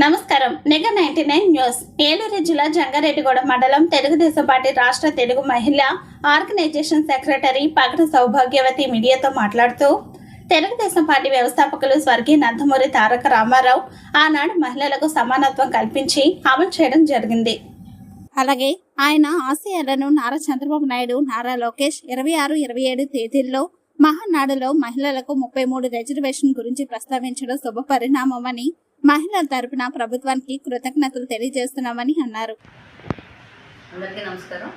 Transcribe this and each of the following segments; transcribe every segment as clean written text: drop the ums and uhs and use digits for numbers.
నమస్కారం. నిఘా 99 న్యూస్. ఏలూరు జిల్లా జంగారెడ్డిగూడ మండలం తెలుగుదేశం పార్టీ రాష్ట్ర తెలుగు మహిళా ఆర్గనైజేషన్ సెక్రటరీ పగడ సౌభాగ్యవతి మీడియాతో మాట్లాడుతూ, తెలుగుదేశం పార్టీ వ్యవస్థాపకులు స్వర్గీయ నందమూరి తారక రామారావు ఆనాడు మహిళలకు సమానత్వం కల్పించి అమలు చేయడం జరిగింది. అలాగే ఆయన ఆశయాలను నారా చంద్రబాబు నాయుడు, నారా లోకేష్ 26, 27 తేదీల్లో మహానాడులో మహిళలకు 33 రిజర్వేషన్ గురించి ప్రస్తావించడం శుభ పరిణామమని, మహిళల తరపున ప్రభుత్వానికి కృతజ్ఞతలు తెలియజేస్తున్నామని అన్నారు. అందరికీ నమస్కారం.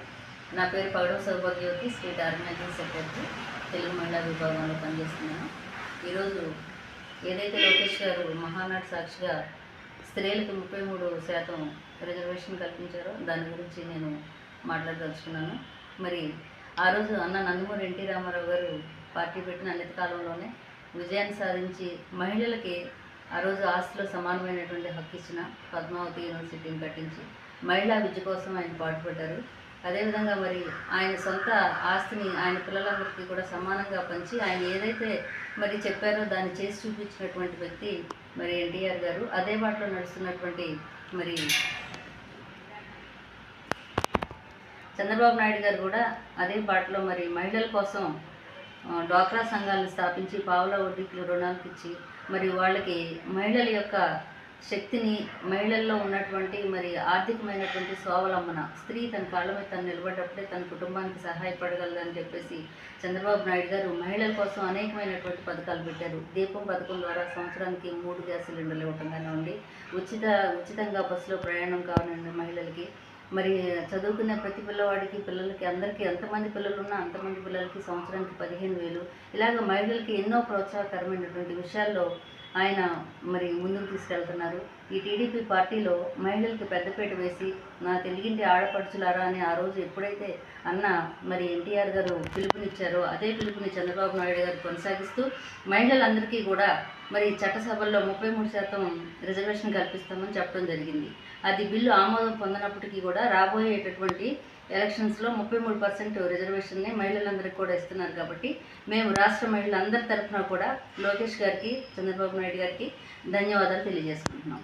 నా పేరు పగడ సౌభాగ్యవతి, స్టేట్ ఆర్గనైజింగ్ సెక్రటరీ, తెలుగు మహిళా విభాగంలో పనిచేస్తున్నాను. ఈరోజు ఏదైతే లోకేష్ గారు మహానాడు సాక్షిగా స్త్రీలకు 33% రిజర్వేషన్ కల్పించారో దాని గురించి నేను మాట్లాడదలుచుకున్నాను. మరి ఆ రోజు అన్న నందమూరి ఎన్టీ రామారావు గారు పార్టీ పెట్టిన అన్నిటి కాలంలోనే విజయాన్ని సాధించి మహిళలకి ఆ రోజు ఆస్తిలో సమానమైనటువంటి హక్కు ఇచ్చిన పద్మావతి యూనివర్సిటీని కట్టించి మహిళా విద్య కోసం ఆయన పాటుపడ్డారు. అదేవిధంగా మరి ఆయన సొంత ఆస్తిని ఆయన పిల్లలందరికీ కూడా సమానంగా పంచి ఆయన ఏదైతే మరి చెప్పారో దాన్ని చేసి చూపించినటువంటి వ్యక్తి మరి ఎన్టీఆర్ గారు. అదే బాటలో నడుస్తున్నటువంటి మరి చంద్రబాబు నాయుడు గారు కూడా అదే బాటలో మరి మహిళల కోసం డ్వాక్రా సంఘాలను స్థాపించి పావుల వడ్డీకి రుణాలకు ఇచ్చి మరి వాళ్ళకి మహిళల యొక్క శక్తిని, మహిళల్లో ఉన్నటువంటి మరి ఆర్థికమైనటువంటి స్వావలంబన, స్త్రీ తన కాళ్ళ మీద తను నిలబడ్డప్పుడే తన కుటుంబానికి సహాయపడగలదని చెప్పేసి చంద్రబాబు నాయుడు గారు మహిళల కోసం అనేకమైనటువంటి పథకాలు పెట్టారు. దీపం పథకం ద్వారా సంవత్సరానికి 3 గ్యాస్ సిలిండర్లు ఇవ్వటం కానివ్వండి, ఉచితంగా బస్సులో ప్రయాణం కావాలండి మహిళలకి, మరి చదువుకునే ప్రతి పిల్లవాడికి, పిల్లలకి అందరికీ ఎంతమంది పిల్లలు ఉన్నా అంతమంది పిల్లలకి సంవత్సరానికి 15,000, ఇలాగ మహిళలకి ఎన్నో ప్రోత్సాహకరమైనటువంటి విషయాల్లో ఆయన మరి ముందుకు తీసుకెళ్తున్నారు. ఈ టీడీపీ పార్టీలో మహిళలకి పెద్దపీట వేసి నా తెలుగింటి ఆడపడుచులారా అని ఆ రోజు ఎప్పుడైతే అన్న మరి ఎన్టీఆర్ గారు పిలుపునిచ్చారో అదే పిలుపుని చంద్రబాబు నాయుడు గారు కొనసాగిస్తూ మహిళలందరికీ కూడా మరి చట్టసభల్లో 33% రిజర్వేషన్ కల్పిస్తామని చెప్పడం జరిగింది. అది బిల్లు ఆమోదం పొందినప్పటికీ కూడా రాబోయేటటువంటి ఎలక్షన్స్లో 33% రిజర్వేషన్ని మహిళలందరికీ కూడా ఇస్తున్నారు. కాబట్టి మేము రాష్ట్ర మహిళలందరి తరఫున కూడా లోకేష్ గారికి, చంద్రబాబు నాయుడు గారికి ధన్యవాదాలు తెలియజేసుకుంటున్నాం.